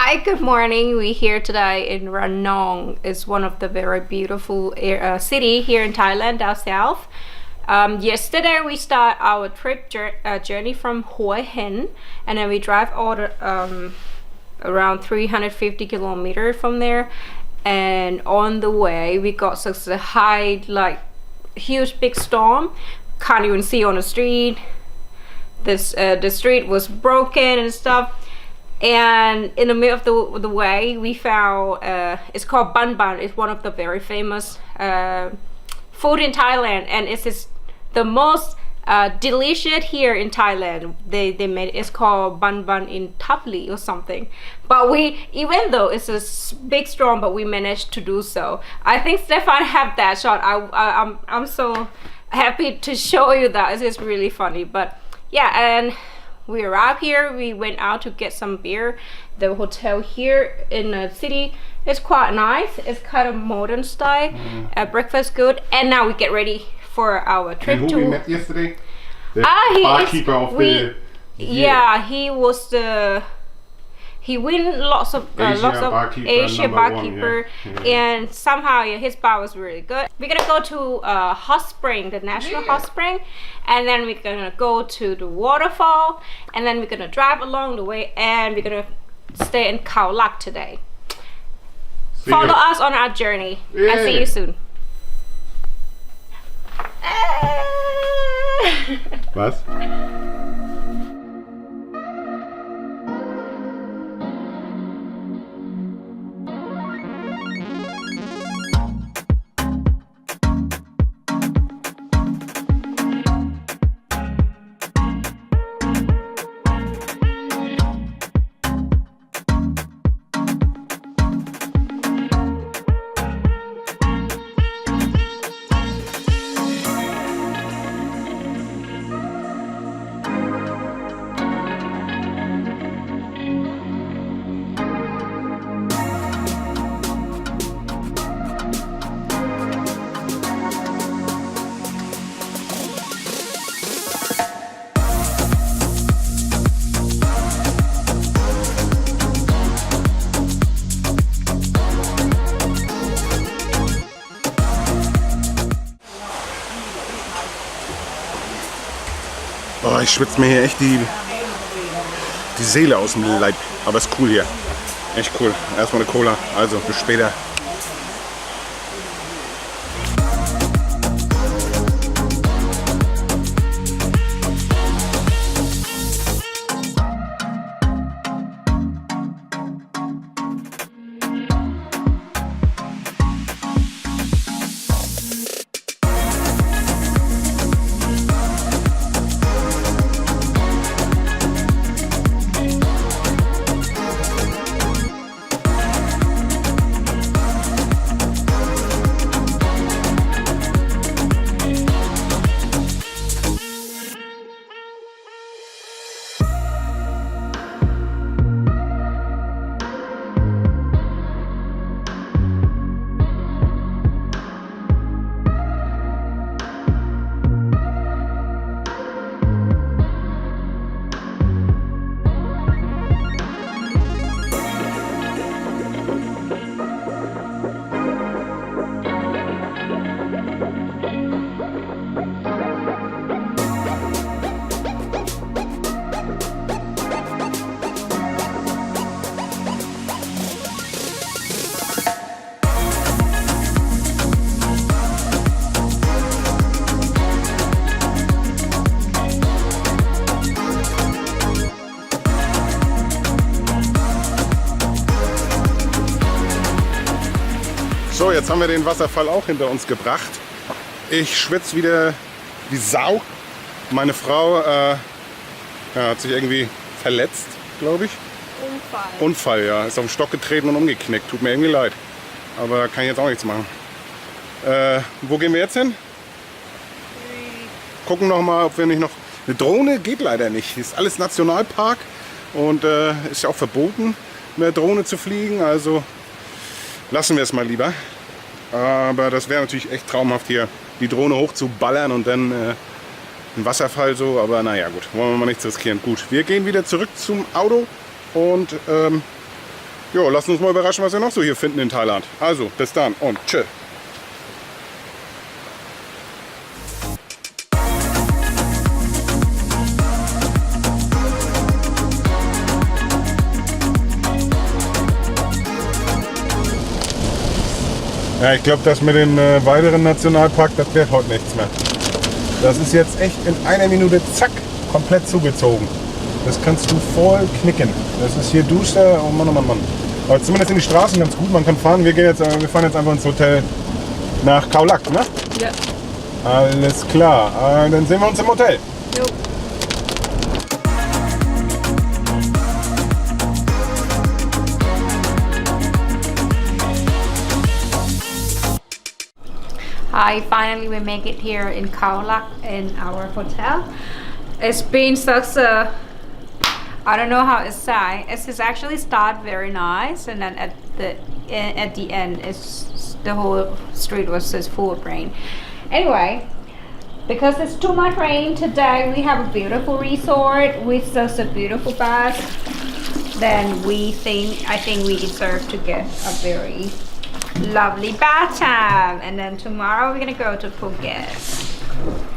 Hi, good morning. We're here today in Ranong. It's one of the very beautiful city here in Thailand, down south. Yesterday we start our trip journey from Hue Hin, and then we drive all the, around 350 kilometers from there. And on the way we got such a high, like huge big storm. Can't even see on the street. The street was broken and stuff. And in the middle of the way we found it's called bun bun. It's one of the very famous food in Thailand, and it's the most delicious here in Thailand. They made it's called bun bun in Tapli or something. But even though it's a big storm, but we managed to do so. I think Stefan have that shot. I'm so happy to show you that. It's really funny. But yeah, and we arrived here. We went out to get some beer. The hotel here in the city is quite nice. It's kind of modern style. Breakfast good. And now we get ready for our trip. And who we met yesterday? The barkeeper of the year. Yeah, he was the. He win lots of Asia barkeeper, and somehow his bar was really good. We're gonna go to hot spring, the national hot spring, and then we're gonna go to the waterfall, and then we're gonna drive along the way, and we're gonna stay in Khao Lak today. Follow us on our journey, and see you soon. Was? Oh, ich schwitze mir hier echt die Seele aus dem Leib. Aber ist cool hier. Echt cool. Erstmal eine Cola. Also bis später. So, jetzt haben wir den Wasserfall auch hinter uns gebracht. Ich schwitze wieder wie Sau. Meine Frau hat sich irgendwie verletzt, glaube ich. Unfall, ja. Ist auf den Stock getreten und umgeknickt. Tut mir irgendwie leid. Aber kann ich jetzt auch nichts machen. Wo gehen wir jetzt hin? Gucken noch mal, ob wir nicht noch... Eine Drohne geht leider nicht. Ist alles Nationalpark und ist ja auch verboten, mit der Drohne zu fliegen. Also lassen wir es mal lieber. Aber das wäre natürlich echt traumhaft, hier die Drohne hochzuballern und dann ein Wasserfall so. Aber naja, gut, wollen wir mal nichts riskieren. Gut, wir gehen wieder zurück zum Auto und Jo, lasst uns mal überraschen, was wir noch so hier finden in Thailand. Also, bis dann und tschö. Ja, ich glaube, das mit dem weiteren Nationalpark, das wird heute nichts mehr. Das ist jetzt echt in einer Minute, zack, komplett zugezogen. Das kannst du voll knicken. Das ist hier duster, oh Mann, oh Mann, Mann. Aber zumindest in die Straßen ganz gut, man kann fahren. Wir fahren jetzt einfach ins Hotel nach Khao Lak, ne? Ja. Alles klar, dann sehen wir uns im Hotel. Jo. Hi, finally we make it here in Khao Lak in our hotel. It's been such a, I don't know how to say. It's actually started very nice, and then at the end, it's the whole street was just full of rain. Anyway, because it's too much rain today, we have a beautiful resort with just a beautiful bus. Then I think we deserve to get a very lovely bath time, and then tomorrow we're gonna go to Phuket.